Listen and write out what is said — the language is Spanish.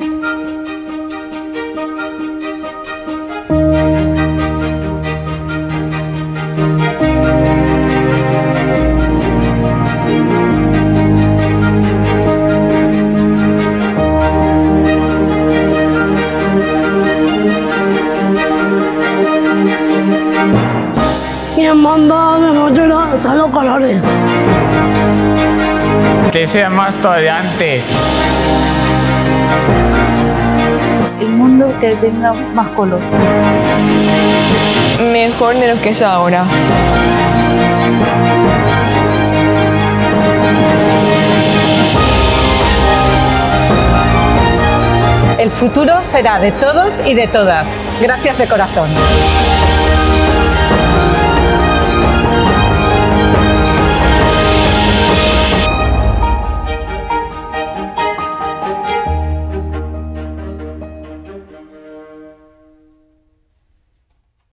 Mi hermano me mostrará solo colores. Que sea más tolerante. El mundo que tenga más color. Mejor de lo que es ahora. El futuro será de todos y de todas. Gracias de corazón.